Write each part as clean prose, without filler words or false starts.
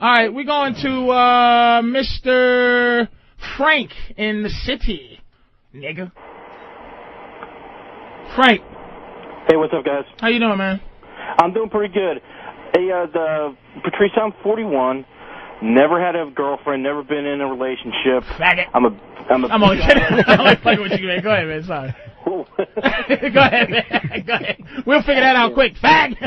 All right, we're going to Mr. Frank in the city. Nigga. Frank. Hey, what's up, guys? How you doing, man? I'm doing pretty good. Hey, Patrice, I'm 41. Never had a girlfriend. Never been in a relationship. Faggot. I'm only kidding. I'm only fucking with you, man. Go ahead, man. Sorry. Go ahead, man. Go ahead. We'll figure that out quick. Fag.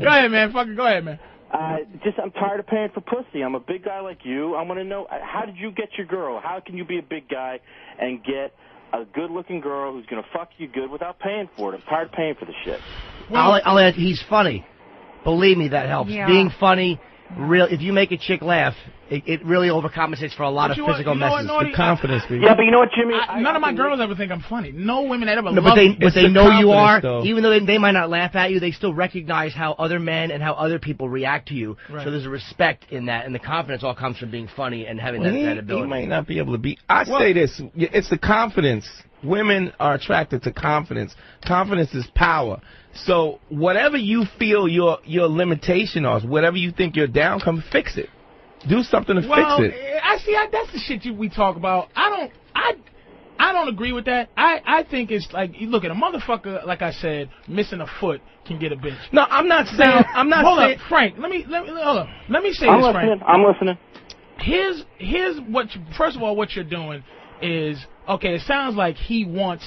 Go ahead, man. Fucking go ahead, man. I'm tired of paying for pussy. I'm a big guy like you. I want to know, how did you get your girl? How can you be a big guy and get a good-looking girl who's going to fuck you good without paying for it? I'm tired of paying for the shit. Well, I'll add, he's funny. Believe me, that helps. Yeah. Being funny, if you make a chick laugh, it really overcompensates for a lot of physical messes. The confidence, yeah, but you know what, Jimmy? None of my girls ever think I'm funny. No women that ever no, love me. But they know you are. Though. Even though they might not laugh at you, they still recognize how other men and how other people react to you. Right. So there's a respect in that, and the confidence all comes from being funny and having that ability. He might not be able to be. Say this. It's the confidence. Women are attracted to confidence. Confidence is power. So whatever you feel your limitation is, whatever you think you're down, come fix it. Do something to fix it. That's the shit we talk about. I don't agree with that. I think it's like, look at a motherfucker, like I said, missing a foot can get a bitch. No, I'm not saying. Hold up, Frank. Let me hold up. Let me say this, Frank. I'm listening. Here's what. First of all, what you're doing is, okay, it sounds like he wants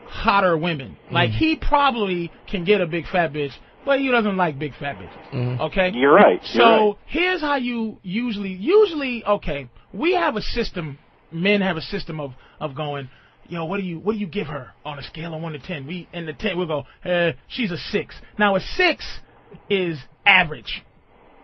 hotter women. Like, he probably can get a big fat bitch, but he doesn't like big fat bitches. Okay? You're right. So here's how you usually, okay, we have a system, men have a system of going, yo, what do you give her on a scale of 1 to 10? In the 10, we'll go, she's a 6. Now, a 6 is average,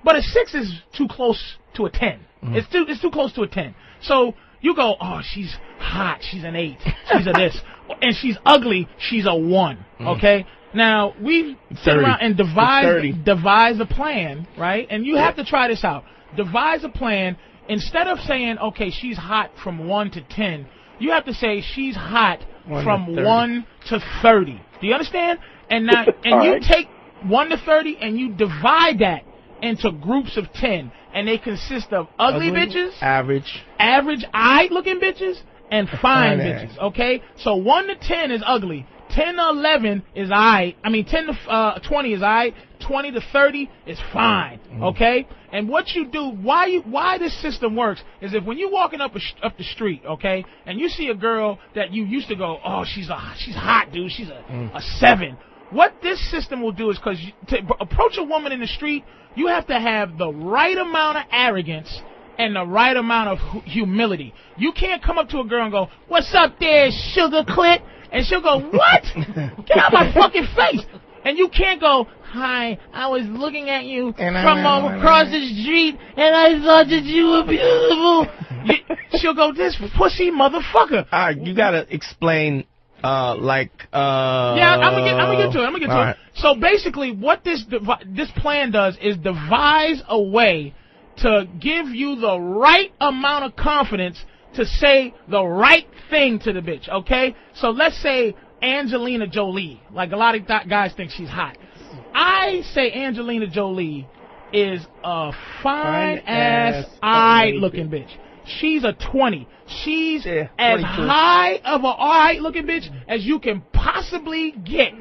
but a 6 is too close to a 10. It's too close to a 10. So you go, oh, she's hot, she's an 8, she's a this, and she's ugly, she's a 1, okay? Now, we sit around and devise a plan, right? And you have to try this out. Devise a plan. Instead of saying, okay, she's hot from 1 to 10, you have to say she's hot from 1 to 30. Do you understand? And now, you take 1 to 30 and you divide that into groups of 10, and they consist of ugly bitches, average eye-looking bitches, and fine bitches. Okay, so 1 to 10 is ugly. 10 to 11 is aight. 10 to 20 is aight. 20 to 30 is fine. Okay? And what you do, why this system works, is if when you're walking up the street, okay, and you see a girl that you used to go, oh, she's hot, dude, she's a 7. What this system will do is, because to approach a woman in the street, you have to have the right amount of arrogance and the right amount of humility. You can't come up to a girl and go, what's up there, sugar clit? And she'll go, what? Get out of my fucking face. And you can't go, hi, I was looking at you from across the street, and I thought that you were beautiful. She'll go, this pussy motherfucker. All right, you got to explain, Yeah, I'm gonna get to it. Right. So basically, what this plan does is devise a way to give you the right amount of confidence to say the right thing to the bitch, okay? So let's say Angelina Jolie. Like, a lot of guys think she's hot. I say Angelina Jolie is a fine-ass, eye-looking bitch. She's a 20. She's as high of an eye-looking bitch as you can possibly get.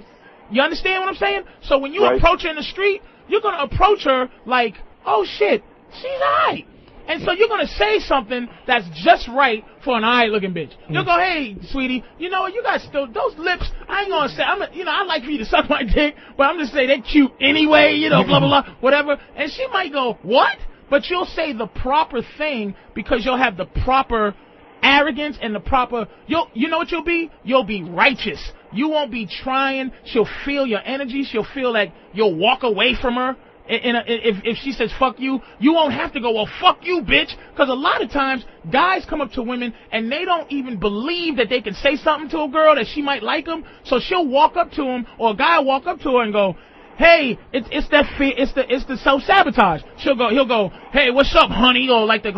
You understand what I'm saying? So when you approach her in the street, you're going to approach her like, oh, shit, she's eye. And so you're going to say something that's just right for an eye-looking bitch. You'll go, hey, sweetie, you know what, you got still, those lips, I ain't going to say, I like for you to suck my dick, but I'm just saying they're cute anyway, blah, blah, blah, whatever. And she might go, what? But you'll say the proper thing because you'll have the proper arrogance and the proper, you know what you'll be? You'll be righteous. You won't be trying. She'll feel your energy. She'll feel like you'll walk away from her. If she says fuck you, you won't have to go, well, fuck you, bitch. Because a lot of times, guys come up to women and they don't even believe that they can say something to a girl that she might like them. So she'll walk up to him, or a guy will walk up to her and go, hey, it's the self-sabotage. He'll go, hey, what's up, honey? Or like the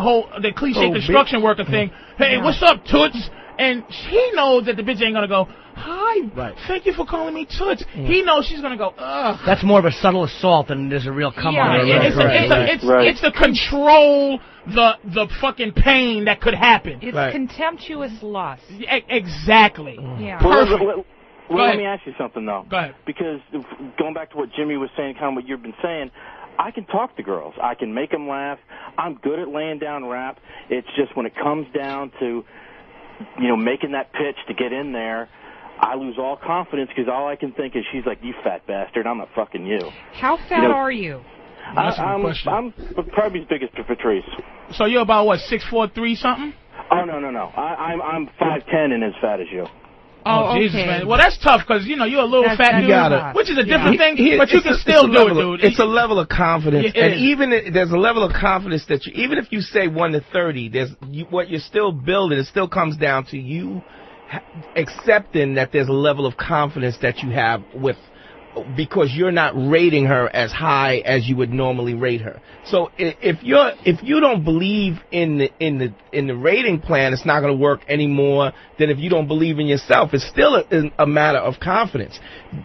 cliche construction worker thing. Hey, what's up, toots? And he knows that the bitch ain't gonna go, hi, Right. thank you for calling me Toots. He knows she's gonna go, ugh. That's more of a subtle assault than it is a real come on. It's the control, the fucking pain that could happen. It's contemptuous lust. Exactly. Yeah. Perfect. Well, let me ask you something, though. Go ahead. Because going back to what Jimmy was saying, kind of what you've been saying, I can talk to girls. I can make them laugh. I'm good at laying down rap. It's just when it comes down to, making that pitch to get in there, I lose all confidence because all I can think is she's like, you fat bastard, I'm not fucking you. How fat are you? I'm probably as big as Patrice. So you're about, what, 6'4", something? Oh, no. I'm 5'10" and as fat as you. Oh, Jesus, man. Well, that's tough because, you're a little fat dude, which is a different thing, but you can still do it, dude. It's a level of confidence, and even there's a level of confidence that even if you say 1 to 30, what you're still building, it still comes down to you accepting that there's a level of confidence that you have because you're not rating her as high as you would normally rate her. So if you don't believe in the rating plan, it's not going to work any more than if you don't believe in yourself. It's still a matter of confidence.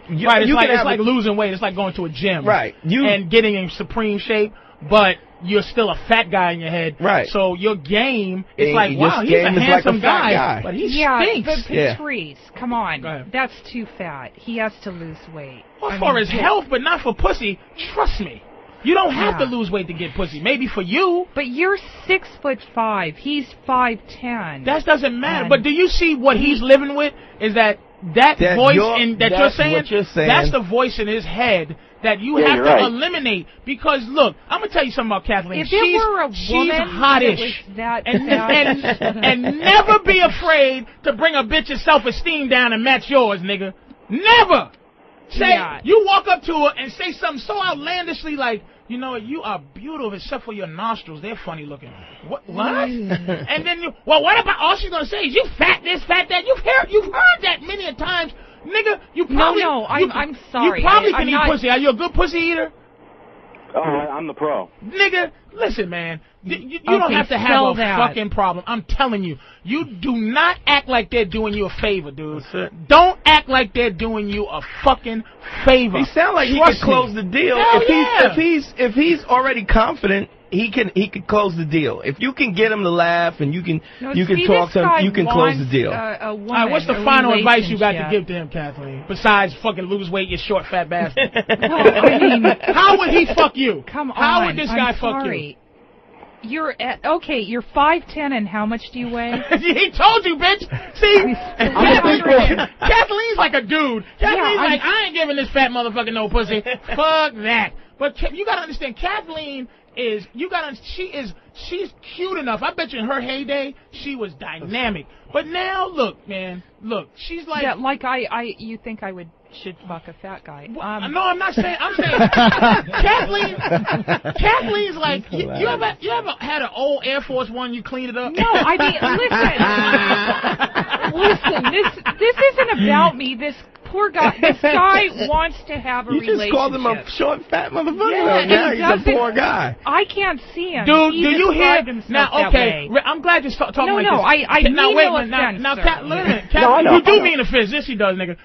It's like losing weight. It's like going to a gym, right? And getting in supreme shape, but you're still a fat guy in your head, right? So your game is like, wow, he's a handsome guy, but he stinks. But Patrice, come on, that's too fat. He has to lose weight. Well, for his health, but not for pussy. Trust me, you don't have to lose weight to get pussy. Maybe for you, but you're 6'5". He's 5'10". That doesn't matter. But do you see what he's living with? Is that voice you're saying? That's the voice in his head that you have to eliminate. Because look, I'm gonna tell you something about Kathleen. If there were a woman she's hottish, and never be afraid to bring a bitch's self-esteem down and match yours, nigga. Never. You walk up to her and say something so outlandishly like, you are beautiful except for your nostrils. They're funny looking. What? And then what about all she's gonna say is you fat this, fat that. You've heard that many a times. Nigga, you probably... No, I'm sorry. You probably can eat pussy. Are you a good pussy eater? Oh, I'm the pro. Nigga, listen, man. You don't have to have a fucking problem. I'm telling you. You do not act like they're doing you a favor, dude. Don't act like they're doing you a fucking favor. He sounds like he could close the deal. If he's already confident, he can close the deal. If you can get him to laugh and you can talk to him, you can close the deal. All right, what's the final advice you got to give to him, Kathleen? Besides fucking lose weight, you short fat bastard. How would he fuck you? Come on. How would this guy fuck you? You're 5'10", and how much do you weigh? He told you, bitch. See, Kathleen's like a dude. Kathleen's like, I ain't giving this fat motherfucker no pussy. Fuck that. But you gotta understand, Kathleen she's cute enough. I bet you in her heyday she was dynamic. But now look, man, she's like you think I should fuck a fat guy? No, I'm not saying. I'm saying Kathleen's like you ever had an old Air Force One, you clean it up? No, I mean listen, this isn't about me. This poor guy. This guy wants to have a relationship. You just called him a short, fat motherfucker. Yeah, he's a poor guy. I can't see him. Dude, do you hear? Now, okay, I'm glad you're talking like this. No, I mean no offense. Now, Kathleen, you do mean offense. Yes, she does, nigga.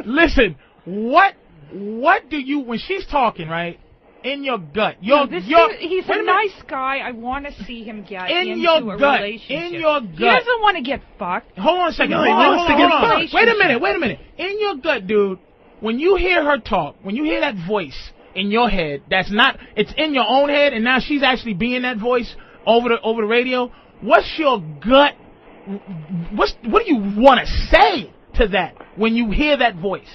Listen. What do you, when she's talking, right? In your gut, he's a nice guy. I want to see him get into a relationship. In your gut, he doesn't want to get fucked. Hold on a second. Hold on. Wait a minute. In your gut, dude, when you hear her talk, when you hear that voice in your head, it's in your own head, and now she's actually being that voice over the radio. What's your gut? What do you want to say to that when you hear that voice?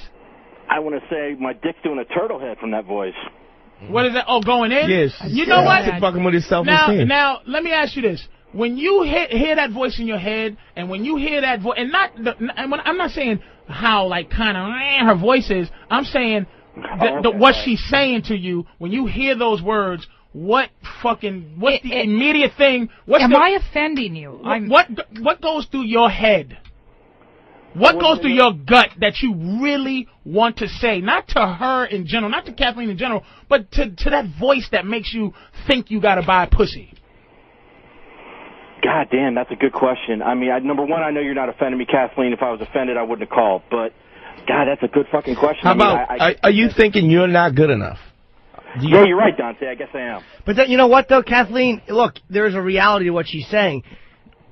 I want to say my dick's doing a turtle head from that voice. What is that? Oh, going in? Yes. You know what? Fucking with his self-esteem. Now, let me ask you this. When you hear that voice in your head, and when you hear that voice, and I'm not saying how, like, kind of her voice is. I'm saying what she's saying to you. When you hear those words, what's the immediate thing? Am I offending you? What goes through your head? What goes through your gut that you really want to say? Not to her in general, not to Kathleen in general, but to that voice that makes you think you gotta buy pussy. God damn, that's a good question. I mean, number one, I know you're not offending me, Kathleen. If I was offended, I wouldn't have called. But, God, that's a good fucking question. How about, are you thinking you're not good enough? Yeah, you're right, Dante. I guess I am. But then, you know what, though, Kathleen? Look, there's a reality to what she's saying.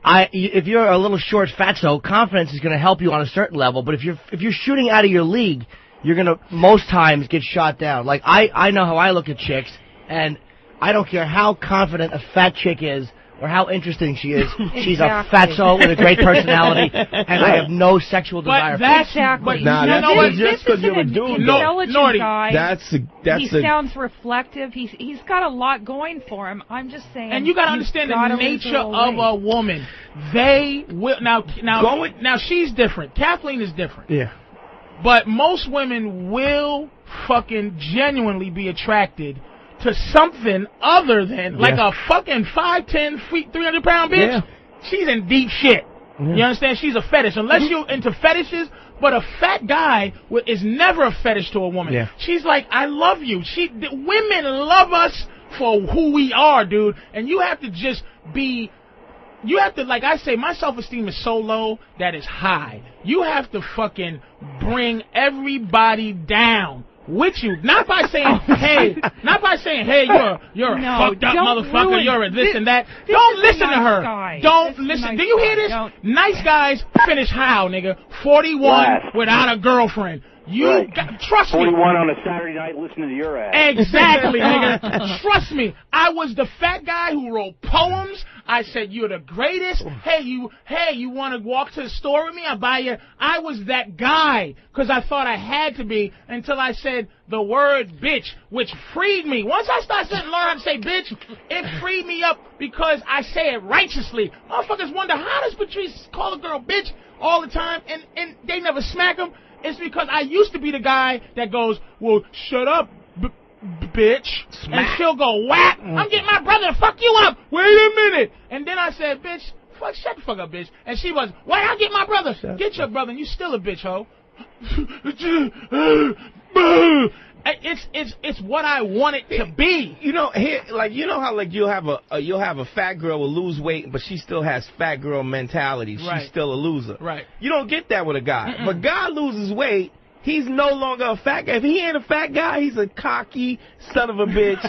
If you're a little short fatso, confidence is going to help you on a certain level. But if you're shooting out of your league, you're going to most times get shot down. Like, I know how I look at chicks, and I don't care how confident a fat chick is or how interesting she is. She's a fatso with a great personality, and I have no sexual desire. Exactly. That's just because you're a dude. Intelligent guy. He sounds reflective. He's got a lot going for him. I'm just saying. And you got to understand the nature of a woman. They will now she's different. Kathleen is different. Yeah. But most women will fucking genuinely be attracted to something other than like a fucking 5'10", 300-pound bitch. Yeah. She's in deep shit. Yeah. You understand? She's a fetish. Unless you're into fetishes, but a fat guy is never a fetish to a woman. Yeah. She's like, I love you. Women love us for who we are, dude. And you have to just be... You have to, like I say, my self-esteem is so low that it's high. You have to fucking bring everybody down with you, not by saying, hey, you're a fucked up motherfucker, you're a this and that. Don't listen to her. Don't listen. Do you hear this? Nice guys finish how, nigga? 41 without a girlfriend. Trust me. 41 on a Saturday night listening to your ass. Exactly, nigga. Trust me. I was the fat guy who wrote poems. I said, you're the greatest. Hey, you want to walk to the store with me? I'll buy you. I was that guy because I thought I had to be until I said the word bitch, which freed me. Once I started to learn how to say bitch, it freed me up because I say it righteously. Motherfuckers wonder, how does Patrice call a girl bitch all the time and they never smack them? It's because I used to be the guy that goes, well, shut up, bitch. Smack. And she'll go, whack. I'm getting my brother to fuck you up. Wait a minute. And then I said, bitch, shut the fuck up, bitch. And she was, why I'll get my brother? Get your brother, and you still a bitch, ho. It's what I want it to be. You know, how you'll have a fat girl will lose weight, but she still has fat girl mentality. She's still a loser. Right. You don't get that with a guy. But guy loses weight, he's no longer a fat guy. If he ain't a fat guy, he's a cocky son of a bitch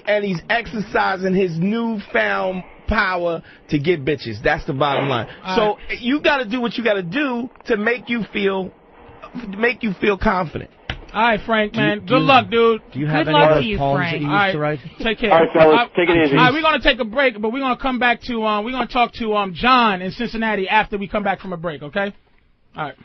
and he's exercising his newfound power to get bitches. That's the bottom line. So you got to do what you got to do to make you feel confident. All right, Frank, man. Good luck, dude. Do you have any other poems that you used to write? Take care. All right, fellas. Take it easy. All right, we're going to take a break, but we're going to come back to, we're going to talk to John in Cincinnati after we come back from a break, okay? All right.